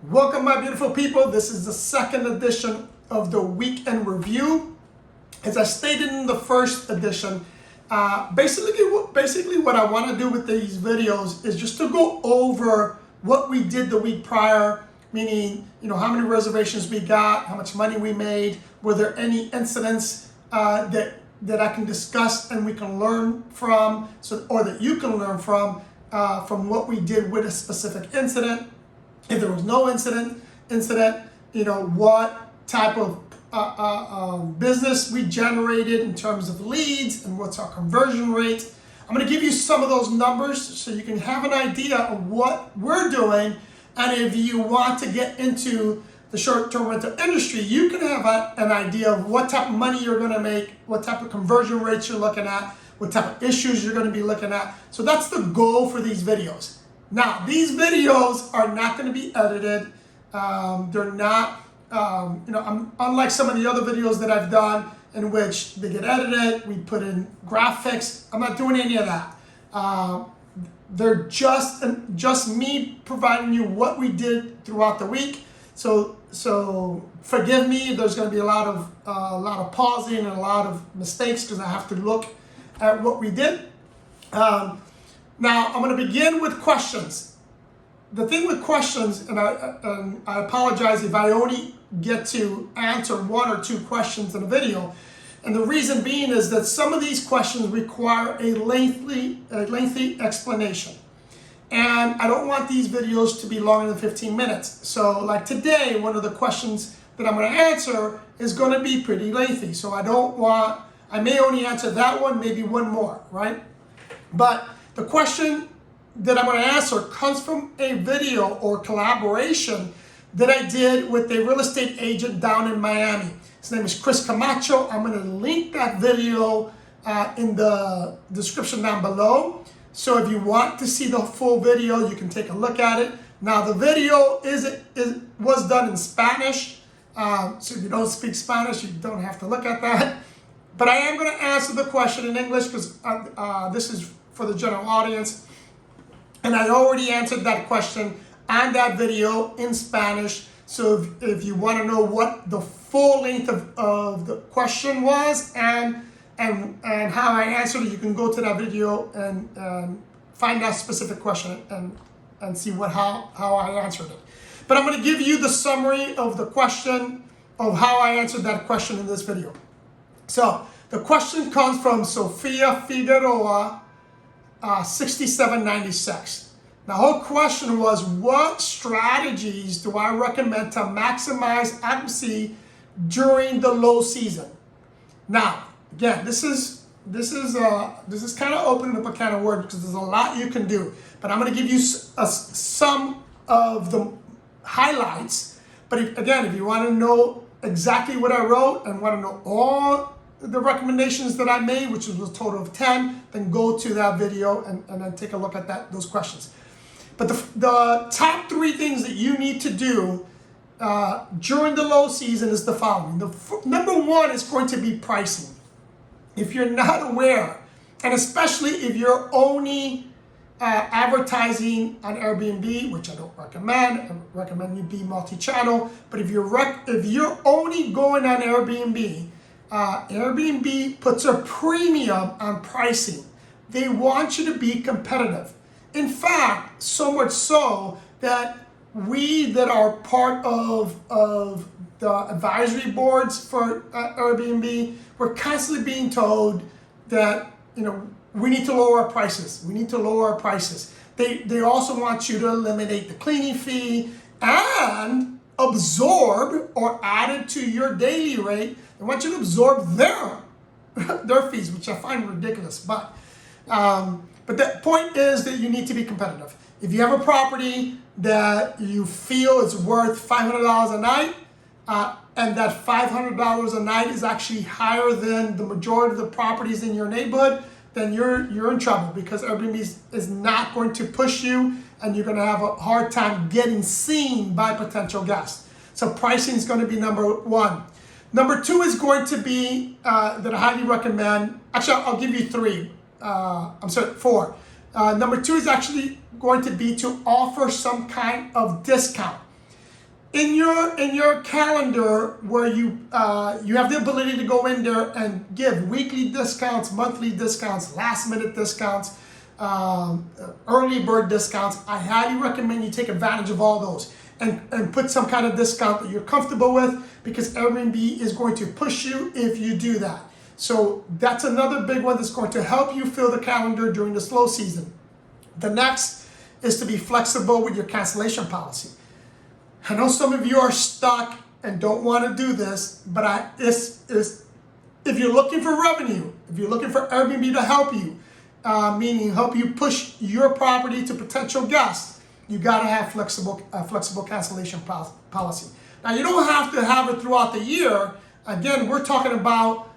Welcome, my beautiful people. This is the second edition of the Weekend Review. As I stated in the first edition, basically what I want to do with these videos is just to go over what we did the week prior, meaning, how many reservations we got, how much money we made, were there any incidents that I can discuss and we can learn from, or that you can learn from what we did with a specific incident. If there was no incident, what type of business we generated in terms of leads and what's our conversion rate. I'm going to give you some of those numbers so you can have an idea of what we're doing. And if you want to get into the short-term rental industry, you can have an idea of what type of money you're going to make, what type of conversion rates you're looking at, what type of issues you're going to be looking at. So that's the goal for these videos. Now, these videos are not going to be edited. They're not, unlike some of the other videos that I've done in which they get edited, we put in graphics. I'm not doing any of that. They're just me providing you what we did throughout the week. So forgive me. There's going to be a lot of pausing and a lot of mistakes because I have to look at what we did. Now, I'm going to begin with questions. The thing with questions, and I apologize if I only get to answer one or two questions in a video, and the reason being is that some of these questions require a lengthy explanation. And I don't want these videos to be longer than 15 minutes. So like today, one of the questions that I'm going to answer is going to be pretty lengthy. So I may only answer that one, maybe one more, right? But the question that I'm going to answer comes from a video or collaboration that I did with a real estate agent down in Miami. His name is Chris Camacho. I'm going to link that video in the description down below. So if you want to see the full video, you can take a look at it. Now the video was done in Spanish. So if you don't speak Spanish, you don't have to look at that. But I am going to answer the question in English because this is for the general audience. And I already answered that question on that video in Spanish. So if you want to know what the full length of the question was and how I answered it, you can go to that video and find that specific question and see how I answered it. But I'm going to give you the summary of the question of how I answered that question in this video. So the question comes from Sophia Figueroa, 6796. The whole question was, what strategies do I recommend to maximize occupancy during the low season? Now, again, this is kind of opening up a can of worms because there's a lot you can do. But I'm going to give you some of the highlights. But if you want to know exactly what I wrote and want to know all the recommendations that I made, which was a total of 10, then go to that video and then take a look at those questions. But the top 3 things that you need to do during the low season is the following. Number 1 is going to be pricing. If you're not aware, and especially if you're only advertising on Airbnb, which I don't recommend, I recommend you be multi-channel. But if you're only going on Airbnb, Airbnb puts a premium on pricing. They want you to be competitive. In fact, so much so that we that are part of the advisory boards for Airbnb, we're constantly being told that we need to lower our prices. We need to lower our prices. They also want you to eliminate the cleaning fee and absorb or add it to your daily rate. They want you to absorb their fees, which I find ridiculous. But the point is that you need to be competitive. If you have a property that you feel is worth $500 a night, and that $500 a night is actually higher than the majority of the properties in your neighborhood, then you're in trouble because Airbnb is not going to push you, and you're going to have a hard time getting seen by potential guests. So pricing is going to be number 1. Number 2 is going to be that I highly recommend. Actually, I'll give you 3. 4. Number 2 is actually going to be to offer some kind of discount. in your calendar where you have the ability to go in there and give weekly discounts, monthly discounts, last minute discounts, early bird discounts, I highly recommend you take advantage of all those and put some kind of discount that you're comfortable with, because Airbnb is going to push you if you do that. So that's another big one that's going to help you fill the calendar during the slow season. The next is to be flexible with your cancellation policy. I know some of you are stuck and don't want to do this, but if you're looking for revenue, if you're looking for Airbnb to help you, meaning help you push your property to potential guests, you got to have flexible cancellation policy. Now, you don't have to have it throughout the year. Again, we're talking about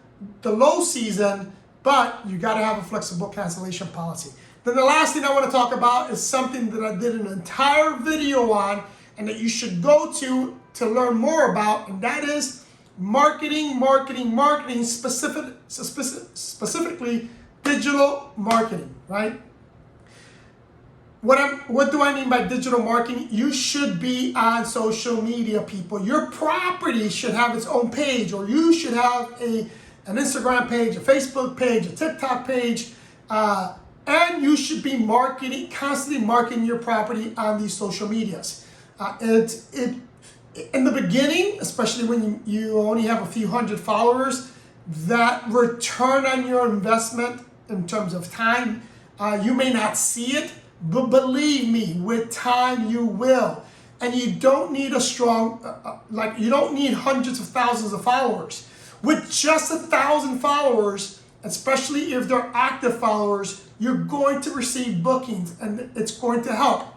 the low season, but you got to have a flexible cancellation policy. Then the last thing I want to talk about is something that I did an entire video on, and that you should go to learn more about, and that is marketing, specifically digital marketing, right? What do I mean by digital marketing? You should be on social media, people. Your property should have its own page, or you should have an Instagram page, a Facebook page, a TikTok page, and you should be constantly marketing your property on these social medias. In the beginning, especially when you only have a few hundred followers, that return on your investment in terms of time, you may not see it, but believe me, with time you will. And you don't need a strong, you don't need hundreds of thousands of followers. With just 1,000 followers, especially if they're active followers, you're going to receive bookings, and it's going to help.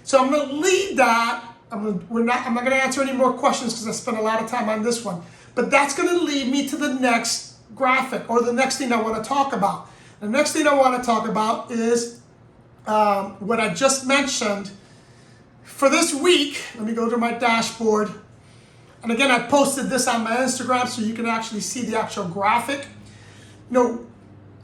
So I'm going to leave that. I'm not going to answer any more questions because I spent a lot of time on this one. But that's going to lead me to the next graphic, or the next thing I want to talk about. The next thing I want to talk about is what I just mentioned. For this week, let me go to my dashboard. And again, I posted this on my Instagram so you can actually see the actual graphic.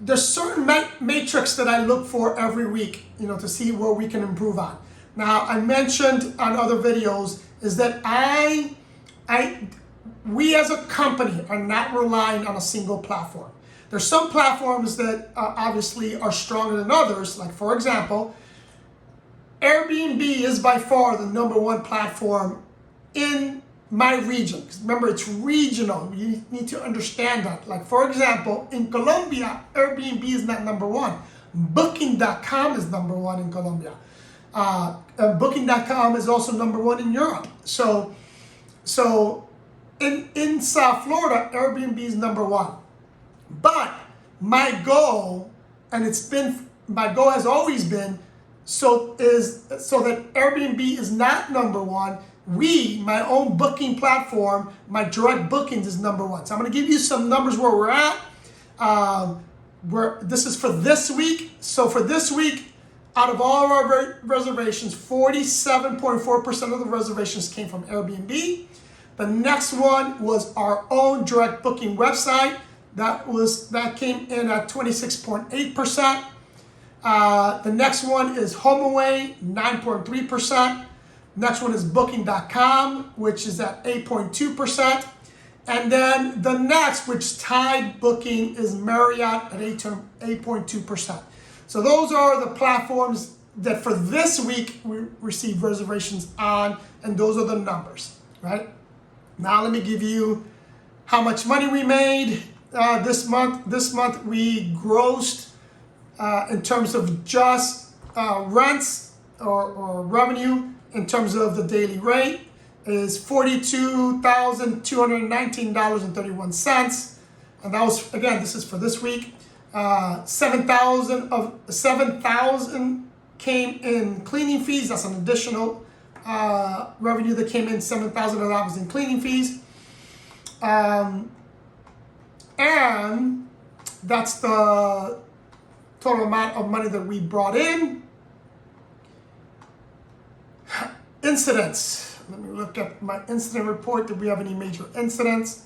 There's certain metrics that I look for every week, to see where we can improve on. Now, I mentioned on other videos is that we as a company are not relying on a single platform. There's some platforms that obviously are stronger than others. Like, for example, Airbnb is by far the #1 platform in my region. 'Cause remember, it's regional. You need to understand that. Like, for example, in Colombia, Airbnb is not #1. Booking.com is #1 in Colombia. Booking.com is also #1 in Europe. So in South Florida, Airbnb is #1. But my goal, my goal has always been, so that Airbnb is not #1. My own booking platform, my direct bookings is #1. So I'm going to give you some numbers where we're at. This is for this week. So for this week, out of all of our reservations, 47.4% of the reservations came from Airbnb. The next one was our own direct booking website. That came in at 26.8%. The next one is HomeAway, 9.3%. Next one is Booking.com, which is at 8.2%. And then the next, which tied Booking, is Marriott at 8.2%. So those are the platforms that for this week we received reservations on, and those are the numbers, right? Now let me give you how much money we made this month. This month we grossed, in terms of just rents or revenue, in terms of the daily rate, is $42,219.31. And that was, again, this is for this week. 7,000 came in cleaning fees. That's an additional revenue that came in. $7,000 in cleaning fees. And that's the total amount of money that we brought in. Incidents. Let me look at my incident report. Did we have any major incidents?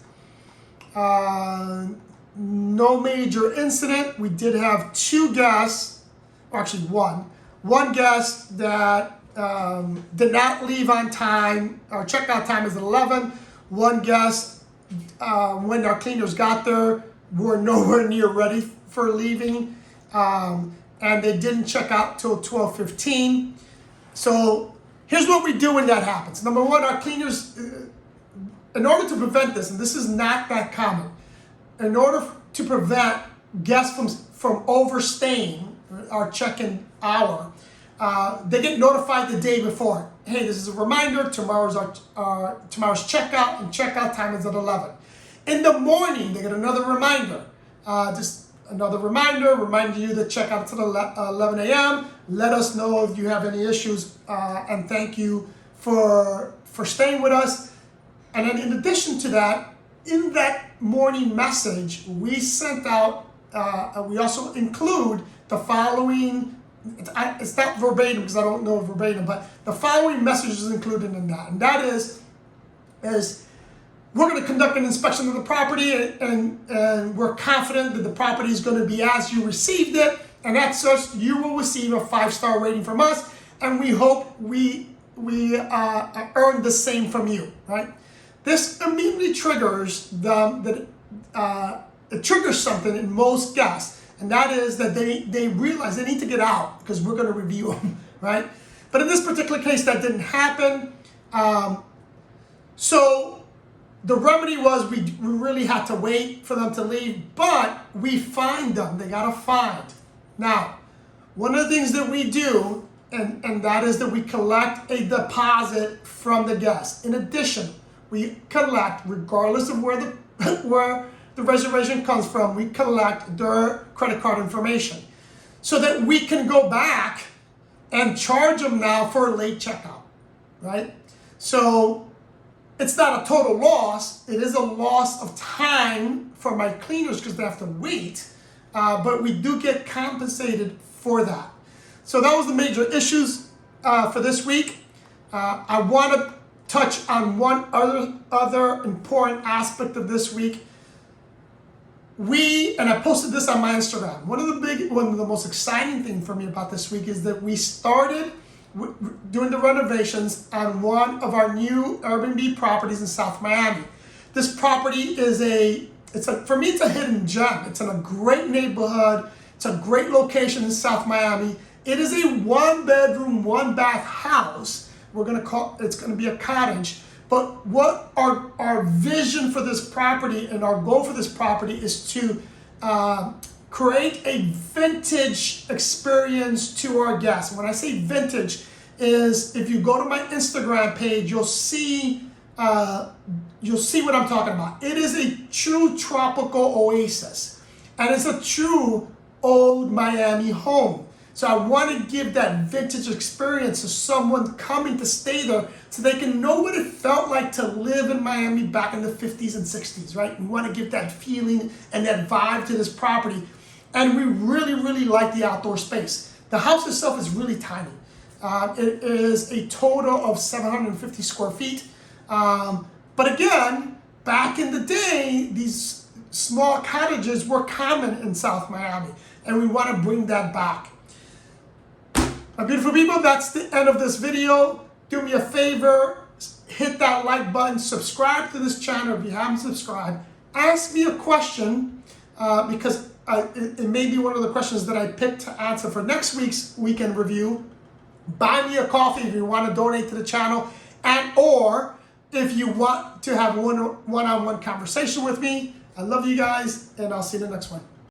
No major incident. We did have 2 guests, or actually one guest that did not leave on time. Our checkout time is 11. One guest, when our cleaners got there, were nowhere near ready for leaving. And they didn't check out till 12:15. So here's what we do when that happens. Number one, our cleaners, in order to prevent this, and this is not that common, in order to prevent guests from overstaying our check-in hour, they get notified the day before. Hey, this is a reminder, tomorrow's checkout, and checkout time is at 11. In the morning, they get another reminder. Reminding you that checkout is at 11 a.m. Let us know if you have any issues, and thank you for staying with us. And then in addition to that, in that morning message, we sent out, we also include the following, it's not verbatim because I don't know verbatim, but the following message is included in that. And that is we're going to conduct an inspection of the property, and we're confident that the property is going to be as you received it, and as such, you will receive a 5-star rating from us, and we hope we earn the same from you, right? This immediately triggers it triggers something in most guests, and that is that they realize they need to get out because we're going to review them, right? But in this particular case, that didn't happen. So the remedy was we really had to wait for them to leave, but we fined them. They got a fine. Now, one of the things that we do, and that is that we collect a deposit from the guest. In addition, we collect, regardless of where the reservation comes from, we collect their credit card information so that we can go back and charge them now for a late checkout, right? So it's not a total loss. It is a loss of time for my cleaners because they have to wait, but we do get compensated for that. So that was the major issues for this week. I want to touch on one other important aspect of this week. And I posted this on my Instagram. One of the most exciting things for me about this week is that we started doing the renovations on one of our new Airbnb properties in South Miami. This property is for me, it's a hidden gem. It's in a great neighborhood. It's a great location in South Miami. It is a 1-bedroom, 1-bath house. It's going to be a cottage. But what our vision for this property and our goal for this property is to create a vintage experience to our guests. When I say vintage, is if you go to my Instagram page, you'll see what I'm talking about. It is a true tropical oasis, and it's a true old Miami home. So I want to give that vintage experience to someone coming to stay there so they can know what it felt like to live in Miami back in the 50s and 60s, right? We want to give that feeling and that vibe to this property. And we really, really like the outdoor space. The house itself is really tiny. It is a total of 750 square feet. But again, back in the day, these small cottages were common in South Miami, and we want to bring that back. My beautiful people, that's the end of this video. Do me a favor, hit that like button, subscribe to this channel if you haven't subscribed. Ask me a question because it may be one of the questions that I picked to answer for next week's weekend review. Buy me a coffee if you want to donate to the channel, or if you want to have one-on-one conversation with me. I love you guys, and I'll see you in the next one.